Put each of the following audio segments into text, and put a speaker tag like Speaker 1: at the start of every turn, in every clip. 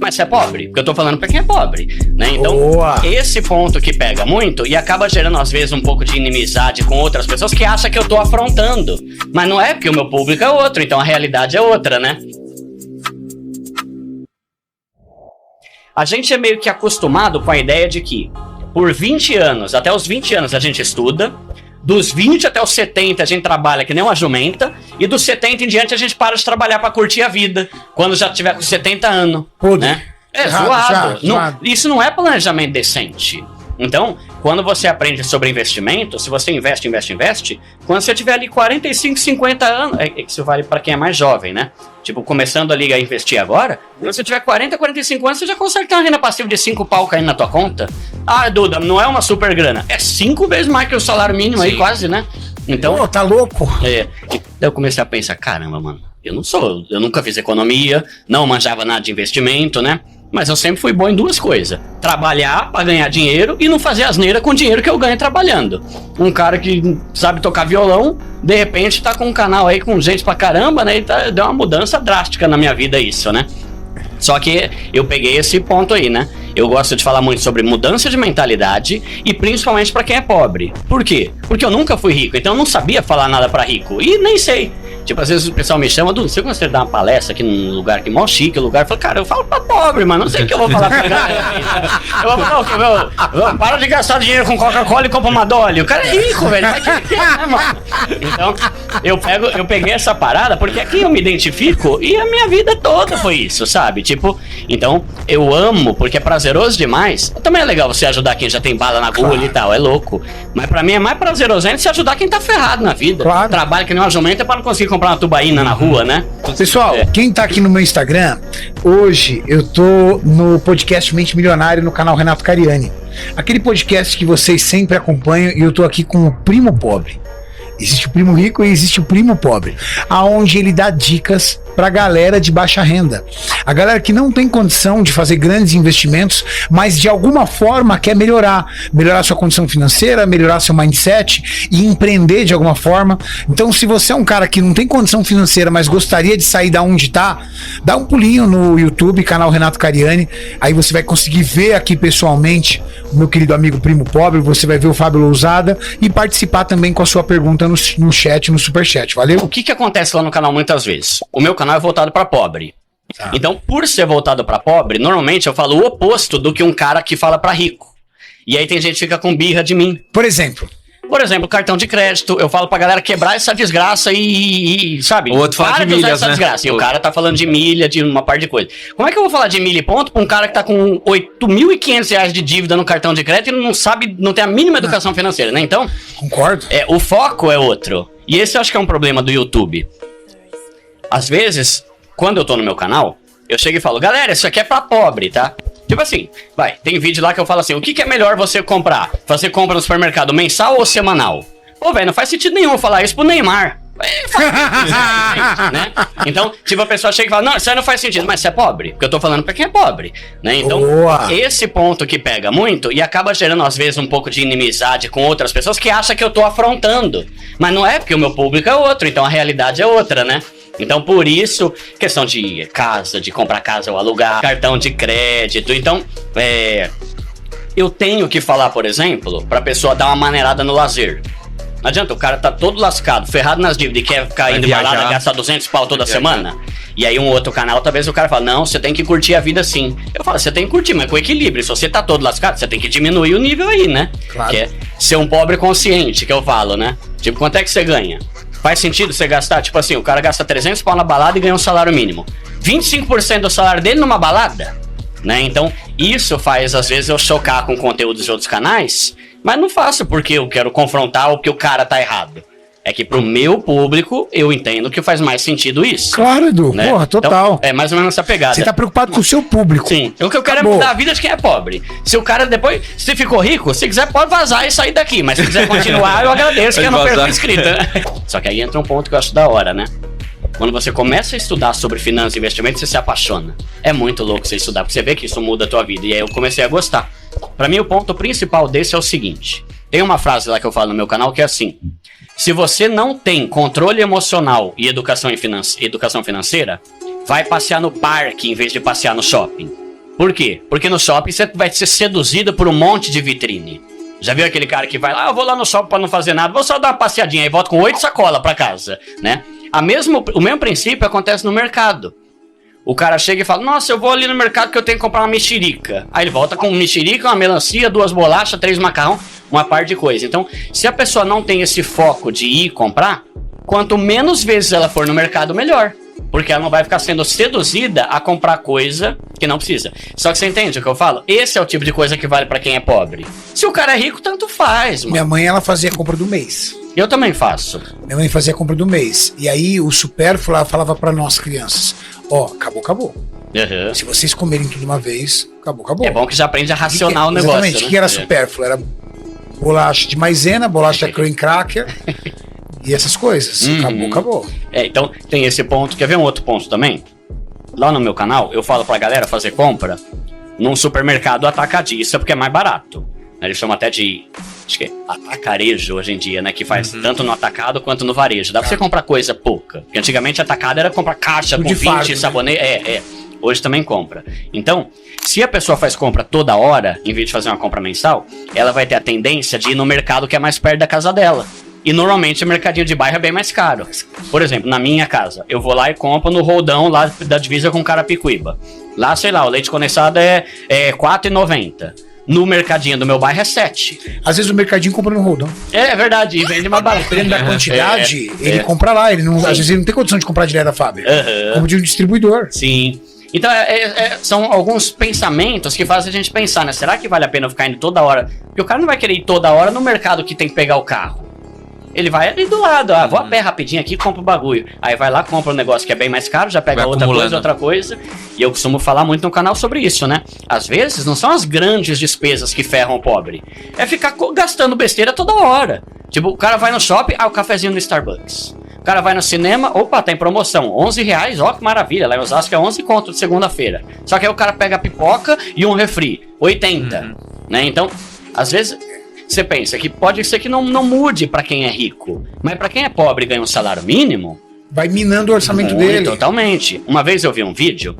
Speaker 1: mas você é pobre, porque eu tô falando pra quem é pobre, né? Então, esse ponto que pega muito e acaba gerando, às vezes, um pouco de inimizade com outras pessoas que acham que eu tô afrontando. Mas não é, porque o meu público é outro, então a realidade é outra, né? A gente é meio que acostumado com a ideia de que por 20 anos, até os 20 anos a gente estuda, dos 20 até os 70 a gente trabalha que nem uma jumenta, e dos 70 em diante a gente para de trabalhar pra curtir a vida, quando já tiver com 70 anos, né? É zoado. Isso não é planejamento decente. Então, quando você aprende sobre investimento, se você investe, quando você tiver ali 45, 50 anos, isso vale pra quem é mais jovem, né? Tipo, começando ali a investir agora, quando você tiver 40, 45 anos, você já consegue ter uma renda passiva de 5 pau caindo na tua conta. Ah, Duda, não é uma super grana. É 5 vezes mais que o salário mínimo. Sim. Aí, quase, né? Então,
Speaker 2: tá louco?
Speaker 1: Então eu comecei a pensar, caramba, mano, eu nunca fiz economia, não manjava nada de investimento, né? Mas eu sempre fui bom em duas coisas: trabalhar pra ganhar dinheiro e não fazer asneira com o dinheiro que eu ganho trabalhando. Um cara que sabe tocar violão, de repente tá com um canal aí com gente pra caramba, né? E deu uma mudança drástica na minha vida isso, né? Só que eu peguei esse ponto aí, né? Eu gosto de falar muito sobre mudança de mentalidade e principalmente pra quem é pobre. Por quê? Porque eu nunca fui rico, então eu não sabia falar nada pra rico. E nem sei. Tipo, às vezes o pessoal me chama, Dudu, você consegue dar uma palestra aqui num lugar aqui, mó chique, eu falo, cara, eu falo pra pobre, mano, não sei o que eu vou falar pra galera. Eu vou falar, para de gastar dinheiro com Coca-Cola e compra uma Dolly. O cara é rico, velho, vai que né, mano? Então, eu peguei essa parada porque aqui eu me identifico e a minha vida toda foi isso, sabe? Tipo, então, eu amo, porque é prazeroso demais. Também é legal você ajudar quem já tem bala na agulha e tal, é louco. Mas pra mim é mais prazeroso ainda você ajudar quem tá ferrado na vida.
Speaker 2: Claro.
Speaker 1: Trabalha que nem uma jumenta pra não conseguir comprar uma tubaína na rua, né?
Speaker 2: Pessoal, quem tá aqui no meu Instagram, hoje eu tô no podcast Mente Milionário no canal Renato Cariani. Aquele podcast que vocês sempre acompanham, e eu tô aqui com o Primo Pobre. Existe o primo rico e existe o primo pobre, aonde ele dá dicas pra galera de baixa renda. A galera que não tem condição de fazer grandes investimentos, mas de alguma forma quer melhorar sua condição financeira, melhorar seu mindset e empreender de alguma forma. Então, se você é um cara que não tem condição financeira, mas gostaria de sair da onde tá, dá um pulinho no YouTube, canal Renato Cariani, aí você vai conseguir ver aqui pessoalmente o meu querido amigo Primo Pobre, você vai ver o Fábio Lousada e participar também com a sua pergunta no chat, no superchat, valeu?
Speaker 1: O que acontece lá no canal muitas vezes? O meu canal é voltado pra pobre. Tá. Então, por ser voltado pra pobre, normalmente eu falo o oposto do que um cara que fala pra rico. E aí tem gente que fica com birra de mim.
Speaker 2: Por exemplo,
Speaker 1: cartão de crédito, eu falo pra galera quebrar essa desgraça e sabe?
Speaker 3: O outro fala de milhas, né?
Speaker 1: Desgraça. E o cara tá falando de milha, de uma parte de coisa. Como é que eu vou falar de milha e ponto pra um cara que tá com R$8.500 de dívida no cartão de crédito e não sabe, não tem a mínima educação financeira, né? Então,
Speaker 2: concordo.
Speaker 1: O foco é outro. E esse eu acho que é um problema do YouTube. Às vezes, quando eu tô no meu canal, eu chego e falo, galera, isso aqui é pra pobre, tá? Tipo assim, tem vídeo lá que eu falo assim, o que é melhor você comprar? Você compra no supermercado mensal ou semanal? Pô, velho, não faz sentido nenhum eu falar isso pro Neymar. Né? Então, tipo, a pessoa chega e fala, não, isso aí não faz sentido, mas você é pobre, porque eu tô falando pra quem é pobre, né? Então, esse ponto que pega muito e acaba gerando, às vezes, um pouco de inimizade com outras pessoas que acham que eu tô afrontando. Mas não é, porque o meu público é outro, então a realidade é outra, né? Então, por isso, questão de casa, de comprar casa ou alugar, cartão de crédito. Então, eu tenho que falar, por exemplo, pra pessoa dar uma maneirada no lazer. Não adianta, o cara tá todo lascado, ferrado nas dívidas e quer ficar indo em balada, gastar 200 pau toda semana. E aí um outro canal, talvez o cara fala, não, você tem que curtir a vida sim. Eu falo, você tem que curtir, mas com equilíbrio. Se você tá todo lascado, você tem que diminuir o nível aí, né? Claro. Que é ser um pobre consciente, que eu falo, né? Tipo, quanto é que você ganha? Faz sentido você gastar, tipo assim, o cara gasta 300 pau na balada e ganha um salário mínimo. 25% do salário dele numa balada, né? Então, isso faz, às vezes, eu chocar com conteúdos de outros canais, mas não faço porque eu quero confrontar ou porque o cara tá errado. É que pro meu público, eu entendo que faz mais sentido isso.
Speaker 2: Claro, Edu, né? Porra, total.
Speaker 1: Então, é mais ou menos essa pegada.
Speaker 2: Você tá preocupado com o seu público.
Speaker 1: Sim. O que eu quero é mudar a vida de quem é pobre. Se o cara depois, se ficou rico, se quiser pode vazar e sair daqui. Mas se quiser continuar, eu agradeço que eu não perco inscrita. Só que aí entra um ponto que eu acho da hora, né? Quando você começa a estudar sobre finanças e investimentos, você se apaixona. É muito louco você estudar, porque você vê que isso muda a tua vida. E aí eu comecei a gostar. Pra mim, o ponto principal desse é o seguinte. Tem uma frase lá que eu falo no meu canal que é assim: se você não tem controle emocional e educação financeira, vai passear no parque em vez de passear no shopping. Por quê? Porque no shopping você vai ser seduzido por um monte de vitrine. Já viu aquele cara que vai lá, eu vou lá no shopping pra não fazer nada, vou só dar uma passeadinha, aí volta com 8 sacolas pra casa, né? O mesmo princípio acontece no mercado. O cara chega e fala, nossa, eu vou ali no mercado que eu tenho que comprar uma mexerica. Aí ele volta com uma mexerica, uma melancia, 2 bolachas, 3 macarrão, uma par de coisa. Então, se a pessoa não tem esse foco de ir comprar, quanto menos vezes ela for no mercado, melhor. Porque ela não vai ficar sendo seduzida a comprar coisa que não precisa. Só que você entende o que eu falo? Esse é o tipo de coisa que vale pra quem é pobre. Se o cara é rico, tanto faz, mano.
Speaker 2: Minha mãe, ela fazia a compra do mês.
Speaker 1: Eu também faço.
Speaker 2: Minha mãe fazia a compra do mês. E aí o supérfluo ela falava pra nós crianças, acabou.
Speaker 1: Uhum.
Speaker 2: Se vocês comerem tudo uma vez, acabou.
Speaker 1: É bom que já aprende a racionar o negócio.
Speaker 2: Exatamente, o que era supérfluo? Era bolacha de maisena, bolacha cream cracker e essas coisas. Acabou.
Speaker 1: Então tem esse ponto. Quer ver um outro ponto também? Lá no meu canal, eu falo pra galera fazer compra num supermercado atacadista, porque é mais barato. Eles chamam até de, acho que é atacarejo hoje em dia, né? Que faz tanto no atacado quanto no varejo. Dá pra você comprar coisa pouca. Porque antigamente atacado era comprar caixa com 20 sabonete. Hoje também compra. Então, se a pessoa faz compra toda hora, em vez de fazer uma compra mensal, ela vai ter a tendência de ir no mercado que é mais perto da casa dela. E normalmente o mercadinho de bairro é bem mais caro. Por exemplo, na minha casa, eu vou lá e compro no Roldão lá da divisa com Carapicuíba. Lá, sei lá, o leite condensado é R$4,90. No mercadinho do meu bairro é 7.
Speaker 2: Às vezes o mercadinho compra no Roldão.
Speaker 1: É verdade, e vende mais barato.
Speaker 2: Dependendo da quantidade, ele compra lá. Ele não, às vezes ele não tem condição de comprar direto da fábrica. Compra de um distribuidor.
Speaker 1: Sim. Então, são alguns pensamentos que fazem a gente pensar, né? Será que vale a pena eu ficar indo toda hora? Porque o cara não vai querer ir toda hora no mercado que tem que pegar o carro. Ele vai ali do lado, vou a pé rapidinho aqui e compra o bagulho. Aí vai lá, compra um negócio que é bem mais caro, já pega outra coisa. E eu costumo falar muito no canal sobre isso, né? Às vezes não são as grandes despesas que ferram o pobre. É ficar gastando besteira toda hora. Tipo, o cara vai no shopping, o cafezinho no Starbucks. O cara vai no cinema, opa, tá em promoção, R$11, ó que maravilha, lá em Osasco é 11 conto de segunda-feira. Só que aí o cara pega a pipoca e um refri, 80, né? Então, às vezes, você pensa que pode ser que não mude pra quem é rico, mas pra quem é pobre e ganha um salário mínimo...
Speaker 2: Vai minando o orçamento dele.
Speaker 1: Totalmente. Uma vez eu vi um vídeo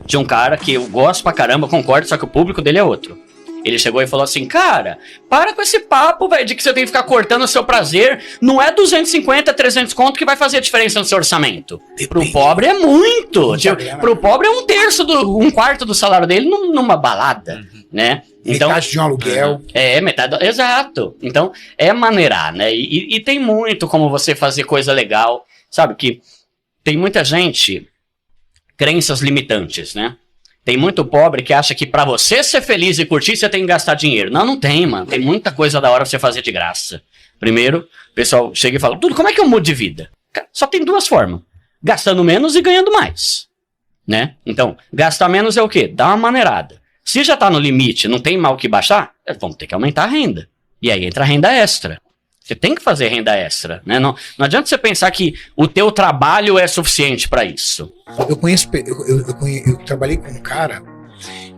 Speaker 1: de um cara que eu gosto pra caramba, concordo, só que o público dele é outro. Ele chegou e falou assim, cara, para com esse papo, velho, de que você tem que ficar cortando o seu prazer. Não é 250, 300 conto que vai fazer a diferença no seu orçamento. Pro pobre é muito. Pro pobre é um quarto do salário dele numa balada, né? Então,
Speaker 2: metade de um aluguel.
Speaker 1: Metade. Exato. Então, é maneirar, né? E tem muito como você fazer coisa legal. Sabe que tem muita gente, crenças limitantes, né? Tem muito pobre que acha que pra você ser feliz e curtir, você tem que gastar dinheiro. Não tem, mano. Tem muita coisa da hora pra você fazer de graça. Primeiro, o pessoal chega e fala, como é que eu mudo de vida? Só tem 2 formas. Gastando menos e ganhando mais, né? Então, gastar menos é o quê? Dá uma maneirada. Se já tá no limite, não tem mal que baixar, vamos ter que aumentar a renda. E aí entra a renda extra. Você tem que fazer renda extra, né? Não adianta você pensar que o teu trabalho é suficiente para isso.
Speaker 2: Eu trabalhei com um cara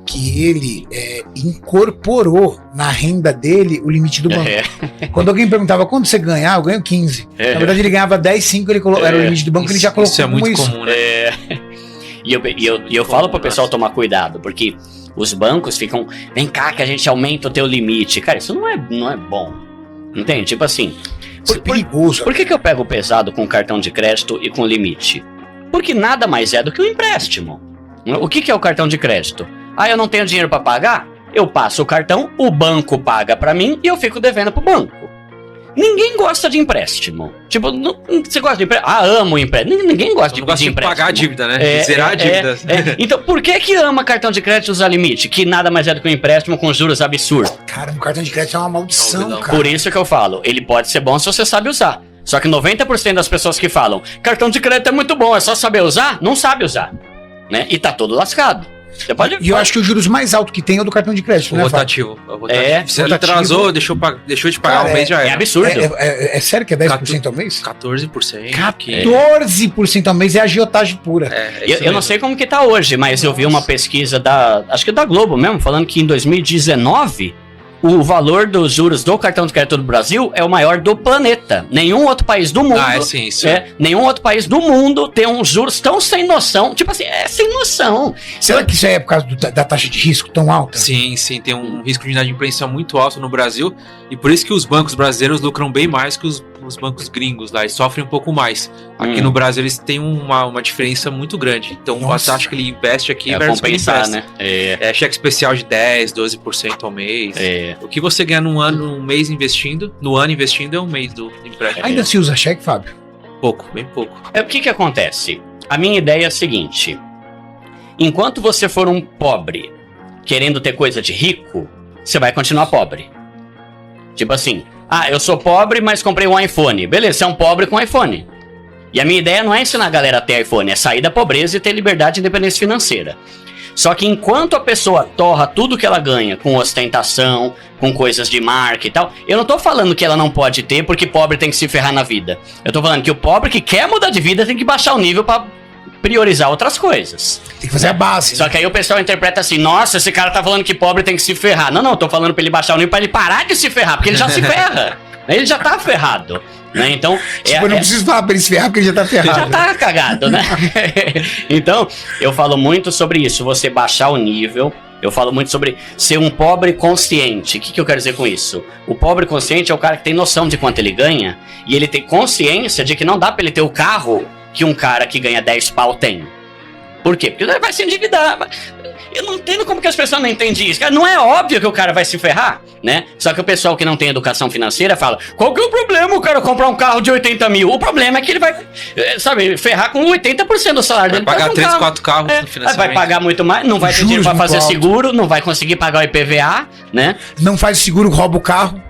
Speaker 2: que ele incorporou na renda dele o limite do banco. Quando alguém perguntava quanto você ganha, eu ganho 15. Na verdade ele ganhava 10, 5, era o limite do banco, ele já colocou
Speaker 3: isso. É muito comum, né?
Speaker 1: E eu falo pro pessoal tomar cuidado, porque os bancos ficam, vem cá que a gente aumenta o teu limite. Cara, isso não é bom. Entende? Tipo assim,
Speaker 2: perigoso.
Speaker 1: Por que eu pego pesado com cartão de crédito e com limite? Porque nada mais é do que um empréstimo. O que é o cartão de crédito? Eu não tenho dinheiro para pagar? Eu passo o cartão, o banco paga para mim e eu fico devendo pro banco. Ninguém gosta de empréstimo. Tipo, você gosta de empréstimo? Amo empréstimo. Ninguém gosta de empréstimo.
Speaker 3: Pagar a dívida, né? Zerar a dívida.
Speaker 1: Então, por que ama cartão de crédito usar limite? Que nada mais é do que um empréstimo com juros absurdos.
Speaker 2: Cara, um cartão de crédito é uma maldição, cara.
Speaker 1: Por isso que eu falo, ele pode ser bom se você sabe usar. Só que 90% das pessoas que falam, cartão de crédito é muito bom, é só saber usar, não sabe usar, né? E tá todo lascado.
Speaker 2: E eu acho que os juros mais altos que tem é o do cartão de crédito, né?
Speaker 3: Rotativo. Se ele atrasou, deixou de pagar um mês, já
Speaker 1: é absurdo.
Speaker 2: É sério que é 10% ao mês?
Speaker 3: 14%.
Speaker 2: 14% ao mês é agiotagem pura.
Speaker 1: Eu não sei como que tá hoje, mas eu vi uma pesquisa acho que da Globo mesmo, falando que em 2019, o valor dos juros do cartão de crédito do Brasil é o maior do planeta. Nenhum outro país do mundo. Nenhum outro país do mundo tem uns juros tão sem noção. Tipo assim, é sem noção.
Speaker 2: Será que isso é por causa da taxa de risco tão alta?
Speaker 3: Sim, tem um risco de inadimplência muito alto no Brasil. E por isso que os bancos brasileiros lucram bem mais que os bancos gringos lá. Eles sofrem um pouco mais. Aqui no Brasil eles têm uma diferença muito grande. Então a taxa que ele investe aqui
Speaker 1: vai compensar, né?
Speaker 3: É cheque especial de 10, 12% ao mês. O que você ganha num mês investindo, no ano investindo é um mês do empréstimo.
Speaker 2: Ainda se usa cheque, Fábio?
Speaker 3: Pouco, bem pouco.
Speaker 1: O que acontece? A minha ideia é a seguinte. Enquanto você for um pobre querendo ter coisa de rico, você vai continuar pobre. Tipo assim, eu sou pobre, mas comprei um iPhone. Beleza, você é um pobre com iPhone. E a minha ideia não é ensinar a galera a ter iPhone, é sair da pobreza e ter liberdade e independência financeira. Só que enquanto a pessoa torra tudo que ela ganha com ostentação, com coisas de marca e tal, eu não tô falando que ela não pode ter porque pobre tem que se ferrar na vida. Eu tô falando que o pobre que quer mudar de vida tem que baixar o nível pra priorizar outras coisas.
Speaker 2: Tem que fazer a base.
Speaker 1: Só que aí o pessoal interpreta assim, nossa, esse cara tá falando que pobre tem que se ferrar. Não, eu tô falando pra ele baixar o nível pra ele parar de se ferrar, porque ele já se ferra. Ele já tá ferrado. Né? Então,
Speaker 2: eu não preciso falar pra ele se ferrar porque ele já tá ferrado.
Speaker 1: Já tá cagado, né? Então, eu falo muito sobre isso, você baixar o nível. Eu falo muito sobre ser um pobre consciente. O que eu quero dizer com isso? O pobre consciente é o cara que tem noção de quanto ele ganha e ele tem consciência de que não dá pra ele ter o carro que um cara que ganha 10 pau tem. Por quê? Porque ele vai se endividar. Eu não entendo como que as pessoas não entendem isso. Cara, não é óbvio que o cara vai se ferrar, né? Só que o pessoal que não tem educação financeira fala, qual que é o problema o cara comprar um carro de 80 mil? O problema é que ele vai, sabe, ferrar com 80% do salário dele.
Speaker 3: Vai pagar 3, 4 carros no financiamento.
Speaker 1: Vai pagar muito mais, não vai ter dinheiro pra fazer seguro, não vai conseguir pagar o IPVA, né?
Speaker 2: Não faz seguro, rouba o carro.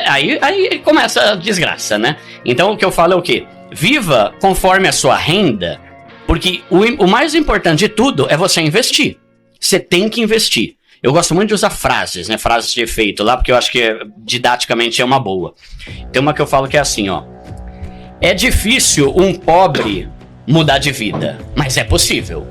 Speaker 1: Aí começa a desgraça, né? Então o que eu falo é o quê? Viva conforme a sua renda, porque o mais importante de tudo é você investir. Você tem que investir. Eu gosto muito de usar frases, né? Frases de efeito lá, porque eu acho que didaticamente é uma boa. Tem uma que eu falo que é assim, ó. É difícil um pobre mudar de vida, mas é possível.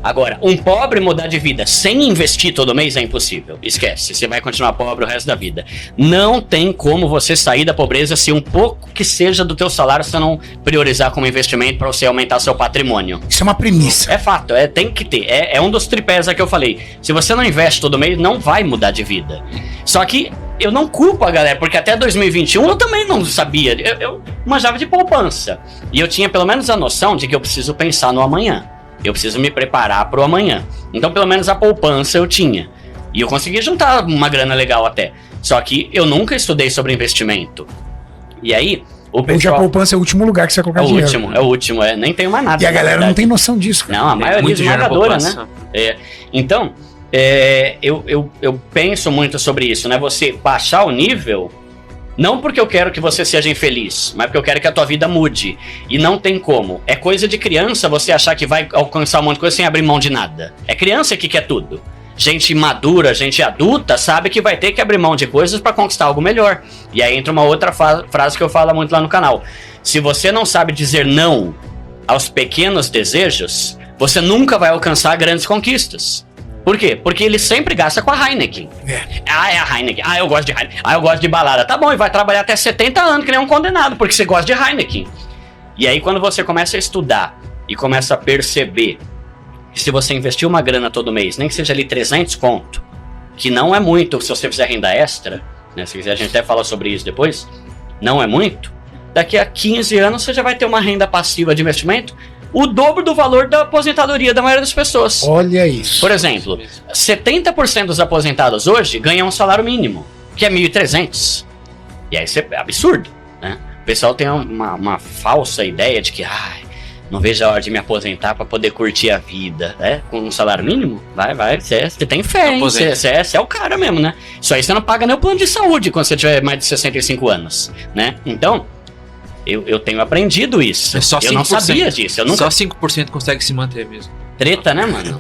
Speaker 1: Agora, um pobre mudar de vida sem investir todo mês é impossível. Esquece, você vai continuar pobre o resto da vida. Não tem como você sair da pobreza se um pouco que seja do teu salário você não priorizar como investimento para você aumentar seu patrimônio.
Speaker 2: Isso é uma premissa.
Speaker 1: É fato, tem que ter. É um dos tripés que eu falei. Se você não investe todo mês, não vai mudar de vida. Só que eu não culpo a galera, porque até 2021 eu também não sabia. Eu manjava de poupança. E eu tinha pelo menos a noção de que eu preciso pensar no amanhã. Eu preciso me preparar pro amanhã. Então, pelo menos a poupança eu tinha. E eu consegui juntar uma grana legal até. Só que eu nunca estudei sobre investimento. E aí, o pessoal...
Speaker 2: Hoje a poupança é o último lugar que você vai colocar dinheiro.
Speaker 1: É o último. Nem tenho mais nada.
Speaker 2: E a galera não tem noção disso.
Speaker 1: Não, a maioria esmagadora, né? Então, eu penso muito sobre isso, né? Você baixar o nível... Não porque eu quero que você seja infeliz, mas porque eu quero que a tua vida mude. E não tem como. É coisa de criança você achar que vai alcançar um monte de coisa sem abrir mão de nada. É criança que quer tudo. Gente madura, gente adulta, sabe que vai ter que abrir mão de coisas para conquistar algo melhor. E aí entra uma outra frase que eu falo muito lá no canal. Se você não sabe dizer não aos pequenos desejos, você nunca vai alcançar grandes conquistas. Por quê? Porque ele sempre gasta com a Heineken. É a Heineken. Eu gosto de Heineken. Eu gosto de balada. Tá bom, e vai trabalhar até 70 anos que nem um condenado, porque você gosta de Heineken. E aí quando você começa a estudar e começa a perceber que se você investir uma grana todo mês, nem que seja ali 300 conto, que não é muito se você fizer renda extra, né? Se quiser a gente até fala sobre isso depois, não é muito. Daqui a 15 anos você já vai ter uma renda passiva de investimento o dobro do valor da aposentadoria da maioria das pessoas.
Speaker 2: Olha isso.
Speaker 1: Por exemplo, 70% dos aposentados hoje ganham um salário mínimo, que é 1.300. E aí isso é absurdo, né? O pessoal tem uma falsa ideia de que não vejo a hora de me aposentar para poder curtir a vida, né? Com um salário mínimo, vai, você tem fé, hein? Você é o cara mesmo, né? Isso aí você não paga nem o plano de saúde quando você tiver mais de 65 anos, né? Então... Eu tenho aprendido isso.
Speaker 3: É só 5%.
Speaker 1: Eu não sabia disso.
Speaker 3: Só 5% consegue se manter mesmo.
Speaker 1: Treta, né, mano?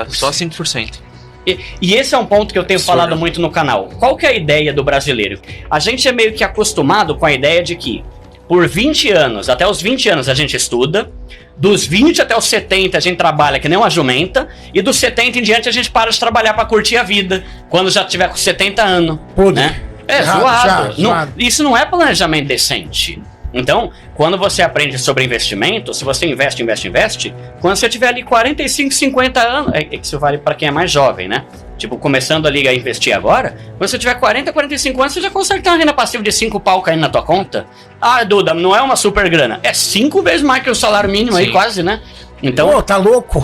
Speaker 3: Só 5%.
Speaker 1: E esse é um ponto que eu tenho falado muito no canal. Qual que é a ideia do brasileiro? A gente é meio que acostumado com a ideia de que por 20 anos, até os 20 anos a gente estuda, Dos 20 até os 70 a gente trabalha que nem uma jumenta, e dos 70 em diante a gente para de trabalhar pra curtir a vida, quando já tiver com 70 anos. Né? É zoado. Isso não é planejamento decente. Então, quando você aprende sobre investimento, se você investe, quando você tiver ali 45, 50 anos, é que isso vale para quem é mais jovem, né? Tipo, começando ali a investir agora, quando você tiver 40, 45 anos, você já consegue ter uma renda passiva de 5 pau caindo na tua conta. Ah, Duda, não é uma super grana, é 5 vezes mais que o salário mínimo. Sim. Aí, quase, né? Então,
Speaker 2: tá louco?